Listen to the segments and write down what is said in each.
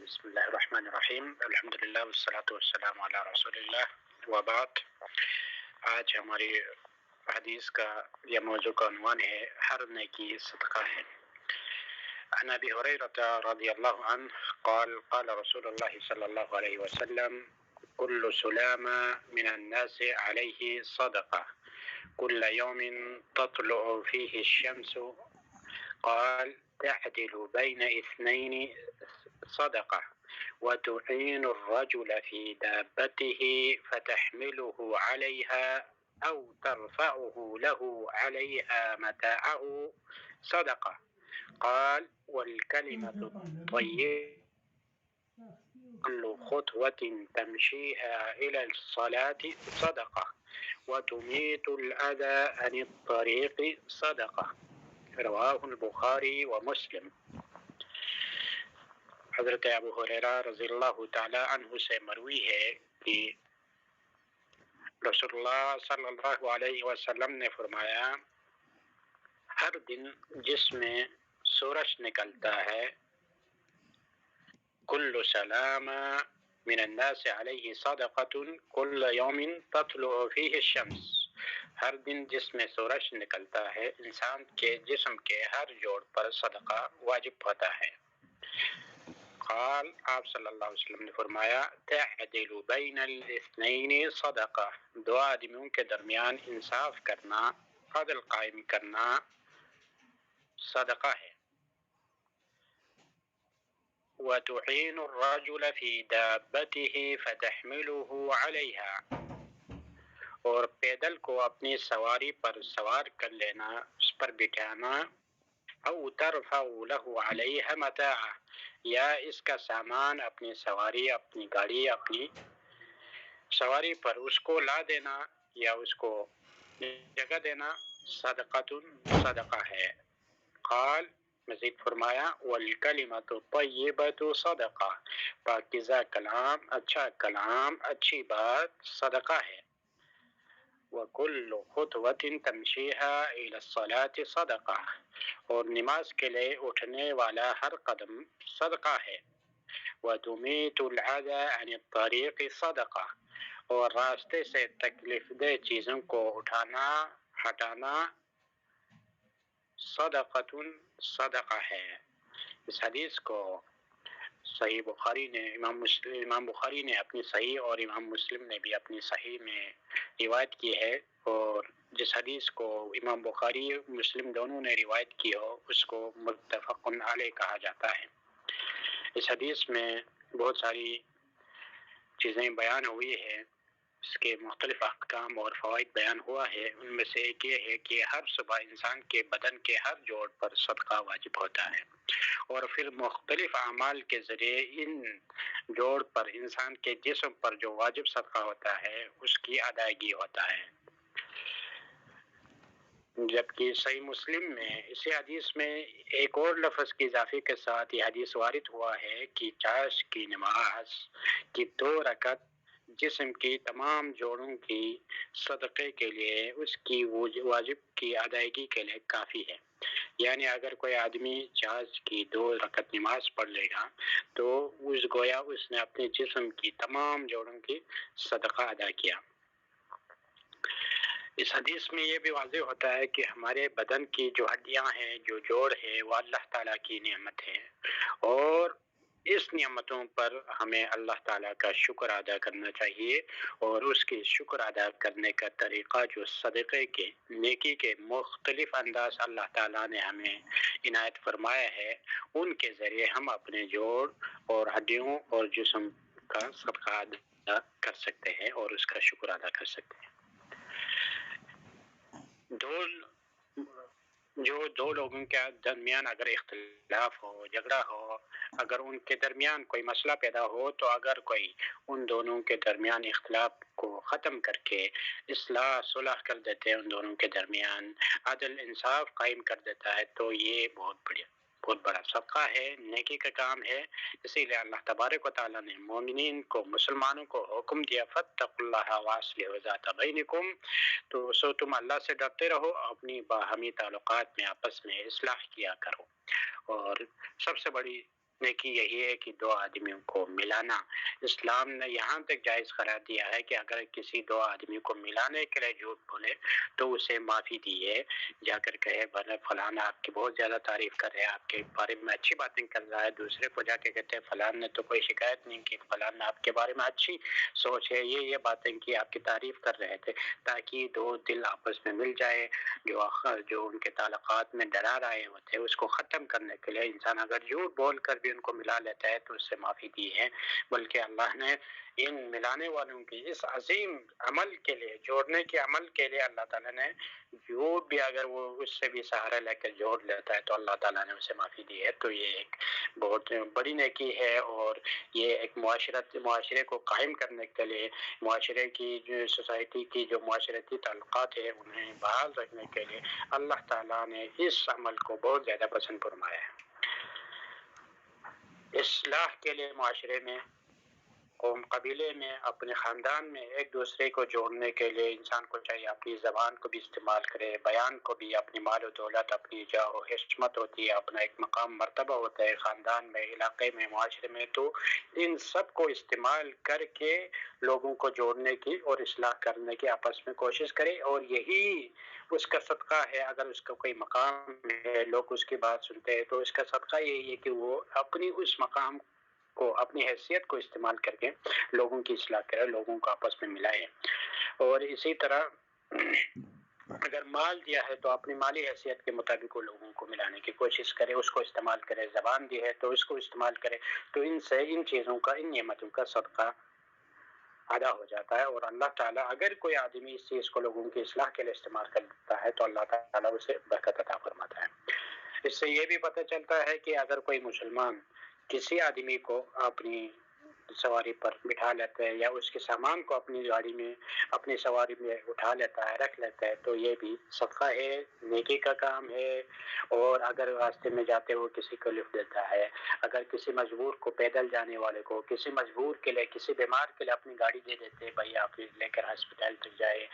بسم اللہ الرحمن الرحیم، الحمدللہ والصلاۃ والسلام علی رسول اللہ وبعد۔ آج ہماری حدیث کا یا موضوع کا عنوان ہے ہر نیکی صدقہ ہے۔ عن ابی ہریرہ رضی اللہ عنہ قال قال رسول اللہ صلی اللہ علیہ وسلم كل سلام من الناس عليه صدقة كل يوم تطلع فيه الشمس قال تعدل بين اثنين صدقة وتعين الرجل في دابته فتحمله عليها أو ترفعه له عليها متاعه صدقة قال والكلمة الطيبة كل خطوة تمشيها إلى الصلاة صدقة وتميت الأذى عن الطريق صدقة رواہ البخاری و مسلم۔ حضرت ابو ہریرہ رضی اللہ تعالی عنہ سے مروی ہے کہ رسول اللہ صلی اللہ علیہ وسلم نے فرمایا، ہر دن جس میں سورج نکلتا ہے، کل سلام من الناس علیہ صدقۃ کل یوم تطلع فیہ الشمس، ہر دن جس میں سورج نکلتا ہے انسان کے جسم کے ہر جوڑ پر صدقہ واجب ہوتا ہے۔ قال، آپ صلی اللہ علیہ وسلم نے فرمایا، تعدل بین الاثنین صدقہ، دو آدمیوں کے درمیان انصاف کرنا، عدل قائم کرنا صدقہ ہے۔ وتعین الرجل فی دابته فتحمله علیها، اور پیدل کو اپنی سواری پر سوار کر لینا، اس پر بٹھانا، او ترفع له علیہ متاعہ، یا اس کا سامان اپنی سواری، اپنی گاڑی، اپنی سواری پر اس کو لا دینا یا اس کو جگہ دینا، صدقہ ہے۔ قال، مزید فرمایا، والکلمۃ الطیبۃ صدقہ، پاکیزہ کلام، اچھا کلام، اچھی بات صدقہ ہے۔ وَكُلُّ خُطْوَةٍ تَمْشِيهَا إِلَى الصَّلَاةِ صَدَقَةٌ، اور نماز کے لیے اٹھنے والا ہر قدم صدقہ ہے۔ وَتُمِيتُ الْأَذَى عَنِ الطَّرِيقِ صَدَقَةٌ، اور راستے سے تکلیف دہ چیزوں کو اٹھانا، ہٹانا صدقہ ہے۔ اس حدیث کو صحیح بخاری نے امام بخاری نے اپنی صحیح اور امام مسلم نے بھی اپنی صحیح میں روایت کی ہے، اور جس حدیث کو امام بخاری مسلم دونوں نے روایت کی ہو اس کو متفق علیہ کہا جاتا ہے۔ اس حدیث میں بہت ساری چیزیں بیان ہوئی ہیں، اس کے مختلف احکام اور فوائد بیان ہوا ہے۔ ان میں سے ایک یہ ہے کہ ہر صبح انسان کے بدن کے ہر جوڑ پر صدقہ واجب ہوتا ہے، اور پھر مختلف اعمال کے ذریعے ان جوڑ پر انسان کے جسم پر جو واجب صدقہ ہوتا ہے اس کی ادائیگی ہوتا ہے۔ جبکہ صحیح مسلم میں اسی حدیث میں ایک اور لفظ کے اضافے کے ساتھ یہ حدیث وارد ہوا ہے کہ چاش کی نماز کی 2 رکعت جسم کی تمام جوڑوں کی صدقے کے لیے، اس کی واجب کی ادائیگی کے لیے کافی ہے۔ یعنی اگر کوئی آدمی چاش کی 2 رکعت نماز پڑھ لے گا تو گویا اس نے اپنے جسم کی تمام جوڑوں کی صدقہ ادا کیا۔ اس حدیث میں یہ بھی واضح ہوتا ہے کہ ہمارے بدن کی جو ہڈیاں ہیں، جو جوڑ ہے، وہ اللہ تعالیٰ کی نعمت ہے، اور اس نعمتوں پر ہمیں اللہ تعالیٰ کا شکر ادا کرنا چاہیے، اور اس کی شکر ادا کرنے کا طریقہ جو صدقے کے، نیکی کے مختلف انداز اللہ تعالیٰ نے ہمیں عنایت فرمایا ہے، ان کے ذریعے ہم اپنے جوڑ اور ہڈیوں اور جسم کا صدقہ ادا کر سکتے ہیں اور اس کا شکر ادا کر سکتے ہیں۔ دو لوگوں کے درمیان اگر اختلاف ہو، جھگڑا ہو، اگر ان کے درمیان کوئی مسئلہ پیدا ہو، تو اگر کوئی ان دونوں کے درمیان اختلاف کو ختم کر کے اصلاح صلح کر دیتے ہیں، ان دونوں کے درمیان عدل انصاف قائم کر دیتا ہے، تو یہ بہت بڑا صدقہ ہے، نیکی کا کام ہے۔ اسی لیے اللہ تبارک و تعالیٰ نے مومنین کو، مسلمانوں کو حکم دیا، فاتقوا اللہ واصلحوا ذات بینکم، تو تم اللہ سے ڈرتے رہو، اپنی باہمی تعلقات میں آپس میں اصلاح کیا کرو۔ اور سب سے بڑی نیکی یہی ہے کہ دو آدمیوں کو ملانا۔ اسلام نے یہاں تک جائز قرار دیا ہے کہ اگر کسی دو آدمی کو ملانے کے لیے جھوٹ بولے تو اسے معافی دیے، جا کر کہے فلان آپ کی بہت زیادہ تعریف کر رہے ہیں، آپ کے بارے میں اچھی باتیں کر رہا ہے، دوسرے کو جا کے کہتے ہیں فلان نے تو کوئی شکایت نہیں کی، فلان نے آپ کے بارے میں اچھی سوچ ہے، یہ باتیں کی، آپ کی تعریف کر رہے تھے، تاکہ دو دل آپس میں مل جائے۔ جو ان کے تعلقات میں درار آئے ہوتے ہیں اس کو ختم کرنے کے لیے انسان اگر جھوٹ بول کر بھی ان کو ملا لیتا ہے تو اس سے معافی دی ہے، بلکہ اللہ نے ان ملانے والوں کی اس عظیم عمل کے لیے، جوڑنے کے عمل کے لیے اللہ تعالیٰ نے جھوٹ بھی اگر وہ اس سے بھی سہارا لے کر جوڑ لیتا ہے تو اللہ تعالیٰ نے اسے معافی دی ہے۔ تو یہ ایک بہت بڑی نیکی ہے، اور یہ ایک معاشرے کو قائم کرنے کے لیے، معاشرے کی جو سوسائٹی کی جو معاشرتی تعلقات ہے انہیں بحال رکھنے کے لیے اللہ تعالیٰ نے اس عمل کو بہت زیادہ پسند فرمایا ہے۔ اصلاح کے لیے معاشرے میں، قوم قبیلے میں، اپنے خاندان میں ایک دوسرے کو جوڑنے کے لیے انسان کو چاہیے اپنی زبان کو بھی استعمال کرے، بیان کو بھی، اپنی مال و دولت، اپنی جاہ و حشمت ہوتی ہے، اپنا ایک مقام مرتبہ ہوتا ہے خاندان میں، علاقے میں، معاشرے میں، تو ان سب کو استعمال کر کے لوگوں کو جوڑنے کی اور اصلاح کرنے کی آپس میں کوشش کرے، اور یہی اس کا صدقہ ہے۔ اگر اس کا کوئی مقام ہے، لوگ اس کی بات سنتے ہیں تو اس کا صدقہ یہی ہے کہ وہ اپنی اس مقام کو، اپنی حیثیت کو استعمال کر کے لوگوں کی اصلاح کرے، لوگوں کو آپس میں ملائے۔ اور اسی طرح اگر مال دیا ہے تو اپنی مالی حیثیت کے مطابق وہ لوگوں کو ملانے کی کوشش کرے، اس کو استعمال کرے، زبان دی ہے تو اس کو استعمال کرے، تو ان سے ان چیزوں کا، ان نعمتوں کا صدقہ ادا ہو جاتا ہے۔ اور اللہ تعالیٰ اگر کوئی آدمی اس چیز کو لوگوں کی اصلاح کے لیے استعمال کرتا ہے تو اللہ تعالیٰ اسے برکت عطا فرماتا ہے۔ اس سے یہ بھی پتہ چلتا ہے کہ اگر کوئی مسلمان کسی آدمی کو اپنی سواری پر بٹھا لیتا ہے یا اس کے سامان کو اپنی گاڑی میں، اپنی سواری میں اٹھا لیتا ہے، رکھ لیتا ہے، تو یہ بھی صدقہ ہے، نیکی کا کام ہے۔ اور اگر راستے میں جاتے ہوئے کسی کو لفٹ دیتا ہے، اگر کسی مجبور کو، پیدل جانے والے کو، کسی مجبور کے لیے، کسی بیمار کے لیے اپنی گاڑی دے دیتے ہیں، بھائی آپ لے کر ہسپتال تک جائے۔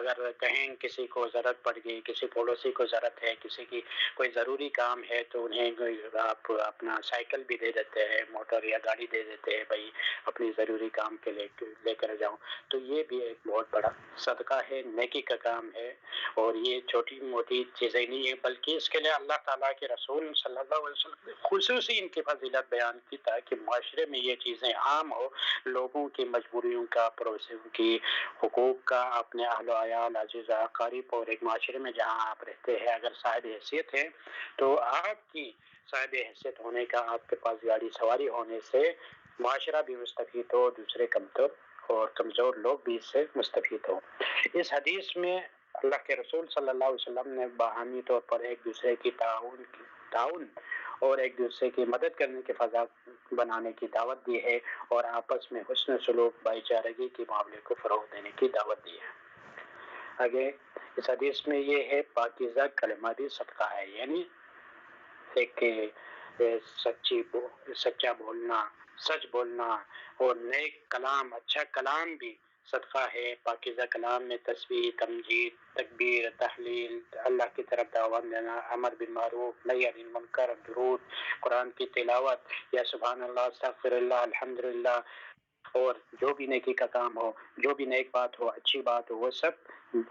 اگر کہیں کسی کو ضرورت پڑ گئی، کسی پڑوسی کو ضرورت ہے، کسی کی کوئی ضروری کام ہے تو انہیں آپ اپنا سائیکل بھی دے دیتے ہیں، موٹر یا گاڑی دے دیتے ہیں، بھائی اپنی ضروری کام کے لیے لے کر جاؤں، تو یہ بھی ایک بہت بڑا صدقہ ہے، نیکی کا کام ہے۔ اور یہ چھوٹی موٹی چیزیں نہیں ہیں، بلکہ اس کے لیے اللہ تعالیٰ کے رسول صلی اللہ علیہ وسلم نے خصوصی ان کی فضیلت بیان کی تاکہ معاشرے میں یہ چیزیں عام ہو، لوگوں کی مجبوریوں کا، پڑوسیوں کی حقوق کا، اپنے اہل و عیال، عزیز و اقارب، اور ایک معاشرے میں جہاں آپ رہتے ہیں اگر صاحب حیثیت ہے تو آپ کی صاحب حیثیت ہونے کا، آپ کے پاس گاڑی سواری ہونے سے معاشرہ بھی مستفید ہو، دوسرے کمزور لوگ بھی اس سے مستفید ہو۔ اس حدیث میں اللہ کے رسول صلی اللہ علیہ وسلم نے باہمی طور پر ایک دوسرے کی تعاون اور ایک دوسرے کی مدد کرنے کی فضا بنانے کی دعوت دی ہے، اور آپس میں حسن سلوک، بھائی چارگی کے معاملے کو فروغ دینے کی دعوت دی ہے۔ آگے اس حدیث میں یہ ہے پاکیزہ کلمہ بھی صدقہ ہے، یعنی ایک سچا بولنا، سچ بولنا، اور نیک کلام، اچھا کلام بھی صدقہ ہے۔ پاکیزہ کلام میں تسبیح، تمجید، تکبیر، تحلیل، اللہ کی طرف دعوت دینا، امر بالمعروف، نہی عن المنکر، درود، قرآن کی تلاوت، یا سبحان اللہ، استغفر اللہ، الحمدللہ، اور جو بھی نیکی کا کام ہو، جو بھی نیک بات ہو، اچھی بات ہو، وہ سب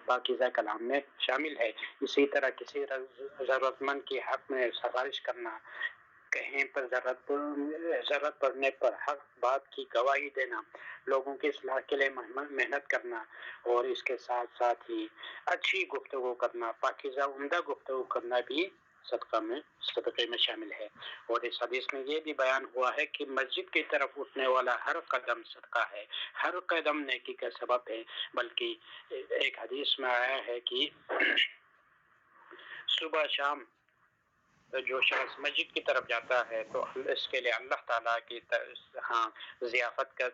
پاکیزہ کلام میں شامل ہے۔ اسی طرح کسی ضرورت مند کی حق میں سفارش کرنا، کہیں پر ضرورت پڑنے پر حق بات کی گواہی دینا، لوگوں کی اصلاح کے لیے محنت کرنا، اور اس کے ساتھ ساتھ ہی اچھی گفتگو کرنا، پاکیزہ عمدہ گفتگو کرنا بھی صدقے میں شامل ہے۔ اور اس حدیث میں یہ بھی بیان ہوا ہے کہ مسجد کی طرف اٹھنے والا ہر قدم صدقہ ہے، ہر قدم نیکی کا سبب ہے۔ بلکہ ایک حدیث میں آیا ہے کہ صبح شام جو شخص مسجد کی طرف جاتا ہے تو اس کے لیے اللہ تعالیٰ کی ضیافت کا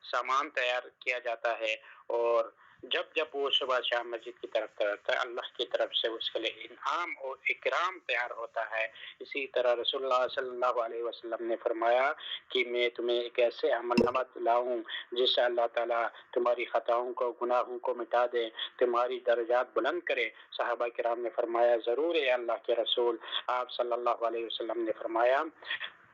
سامان تیار کیا جاتا ہے، اور جب وہ صبح شام مسجد کی طرف کرتا ہے اللہ کی طرف سے اس کے لیے انعام اور اکرام تیار ہوتا ہے۔ اسی طرح رسول اللہ صلی اللہ علیہ وسلم نے فرمایا کہ میں تمہیں ایک ایسے عمل نامہ لاؤں جس سے اللہ تعالیٰ تمہاری خطاؤں کو، گناہوں کو مٹا دے، تمہاری درجات بلند کرے۔ صحابہ کرام نے فرمایا ضرور ہے اللہ کے رسول۔ آپ صلی اللہ علیہ وسلم نے فرمایا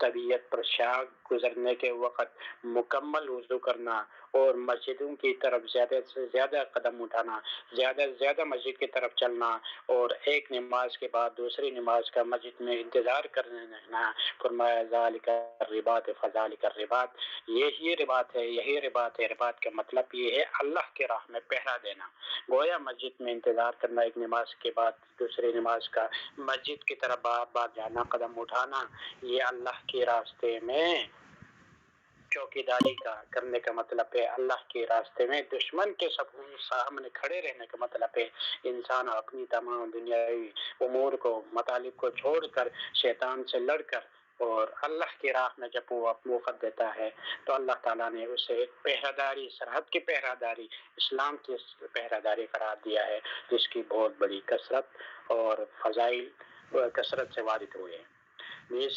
طبیعت پر شاخ گزرنے کے وقت مکمل وضو کرنا اور مسجدوں کی طرف زیادہ سے زیادہ قدم اٹھانا، زیادہ سے زیادہ مسجد کی طرف چلنا، اور ایک نماز کے بعد دوسری نماز کا مسجد میں انتظار کرنے رہنا۔ فرمایا ذالک الرباط فذالک الرباط، یہی رباط ہے، یہی رباط ہے۔ رباط کا مطلب یہ ہے اللہ کے راہ میں پہرا دینا، گویا مسجد میں انتظار کرنا، ایک نماز کے بعد دوسری نماز کا مسجد کی طرف بار بار جانا، قدم اٹھانا، یہ اللہ کے راستے میں چوکیداری کا کرنے کا مطلب ہے۔ اللہ کے راستے میں دشمن کے سامنے کھڑے رہنے کا مطلب ہے۔ انسان اپنی تمام دنیاوی امور کو، مطالب کو چھوڑ کر، شیطان سے لڑ کر اور اللہ کی راہ میں جب وہ وقت دیتا ہے تو اللہ تعالیٰ نے اسے پہراداری، سرحد کی پہراداری، اسلام کی پہراداری قرار دیا ہے، جس کی بہت بڑی کثرت اور فضائل کثرت سے وارد ہوئے ہیں۔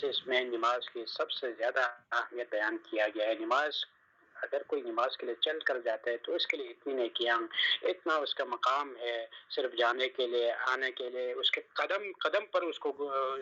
اس میں نماز کی سب سے زیادہ اہمیت بیان کیا گیا ہے۔ نماز، اگر کوئی نماز کے لیے چل کر جاتا ہے تو اس کے لیے اتنی نیکیاں، اتنا اس کا مقام ہے، صرف جانے کے لیے، آنے کے لیے، اس کے قدم قدم پر اس کو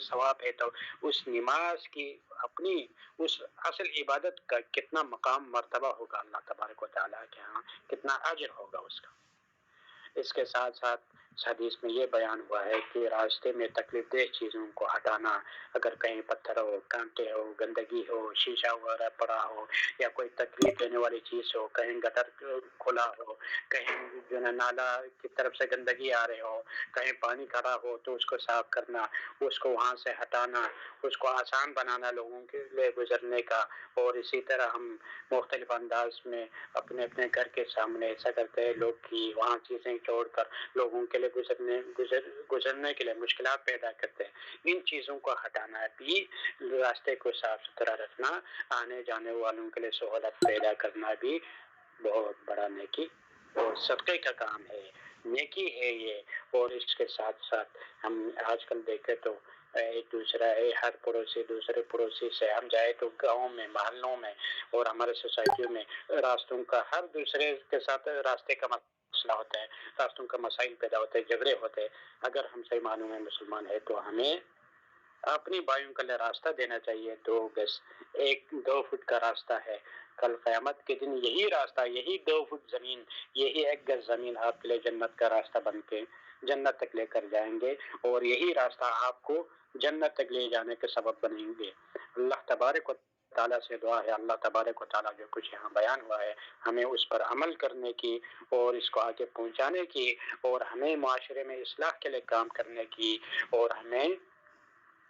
ثواب ہے، تو اس نماز کی اپنی اس اصل عبادت کا کتنا مقام مرتبہ ہوگا اللہ تبارک و تعالیٰ کے ہاں، کتنا اجر ہوگا اس کا۔ اس کے ساتھ ساتھ حدیث میں یہ بیان ہوا ہے کہ راستے میں تکلیف دہ چیزوں کو ہٹانا، اگر کہیں پتھر ہو، کانٹے ہو، گندگی ہو، شیشہ وغیرہ پڑا ہو، یا کوئی تکلیف دینے والی چیز ہو، کہیں گٹر کھلا ہو، کہیں جو ہے نالا کی طرف سے گندگی آ رہے ہو، کہیں پانی کھڑا ہو تو اس کو صاف کرنا، اس کو وہاں سے ہٹانا، اس کو آسان بنانا لوگوں کے لیے گزرنے کا۔ اور اسی طرح ہم مختلف انداز میں اپنے اپنے گھر کے سامنے ایسا کرتے ہیں لوگ کی وہاں چیزیں چھوڑ کر لوگوں کے لیے گزرنے کے لیے مشکلات پیدا کرتے ہیں۔ ان چیزوں کو ہٹانا بھی، راستے کو صاف ستھرا رکھنا، آنے جانے والوں کے لیے سہولت پیدا کرنا بھی بہت بڑا نیکی اور صدقے کا کام ہے، نیکی ہے یہ۔ اور اس کے ساتھ ساتھ ہم آج کل دیکھیں تو ایک دوسرا ہے، ہر پڑوسی دوسرے پڑوسی سے، ہم جائے تو گاؤں میں، محلوں میں اور ہمارے سوسائٹیوں میں راستوں کا، ہر دوسرے کے ساتھ راستے کا مسئلہ ہوتا ہے، راستوں کا مسائل پیدا ہوتے ہیں، جھگڑے ہوتے ہیں۔ اگر ہم صحیح معنوں میں مسلمان ہیں تو ہمیں اپنی بھائیوں کے لیے راستہ دینا چاہیے۔ 2 گز، 2 فٹ کا راستہ ہے، کل قیامت کے دن یہی راستہ، یہی 2 فٹ زمین، یہی 1 گز زمین آپ کے لیے جنت کا راستہ بن کے جنت تک لے کر جائیں گے، اور یہی راستہ آپ کو جنت تک لے جانے کے سبب بنیں گے۔ اللہ تبارک و تعالیٰ سے دعا ہے، اللہ تبارک و تعالیٰ جو کچھ یہاں بیان ہوا ہے ہمیں اس پر عمل کرنے کی اور اس کو آگے پہنچانے کی، اور ہمیں معاشرے میں اصلاح کے لیے کام کرنے کی، اور ہمیں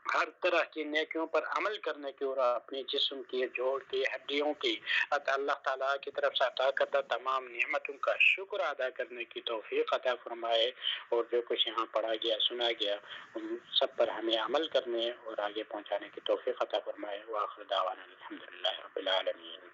ہر طرح کی نیکیوں پر عمل کرنے کی، اور اپنے جسم کی، جوڑ کی، ہڈیوں کی، اللہ تعالیٰ کی طرف سے عطا کردہ تمام نعمتوں کا شکر ادا کرنے کی توفیق عطا فرمائے۔ اور جو کچھ یہاں پڑھا گیا، سنا گیا، ان سب پر ہمیں عمل کرنے اور آگے پہنچانے کی توفیق عطا فرمائے۔ وآخر دعوانا الحمدللہ رب العالمین۔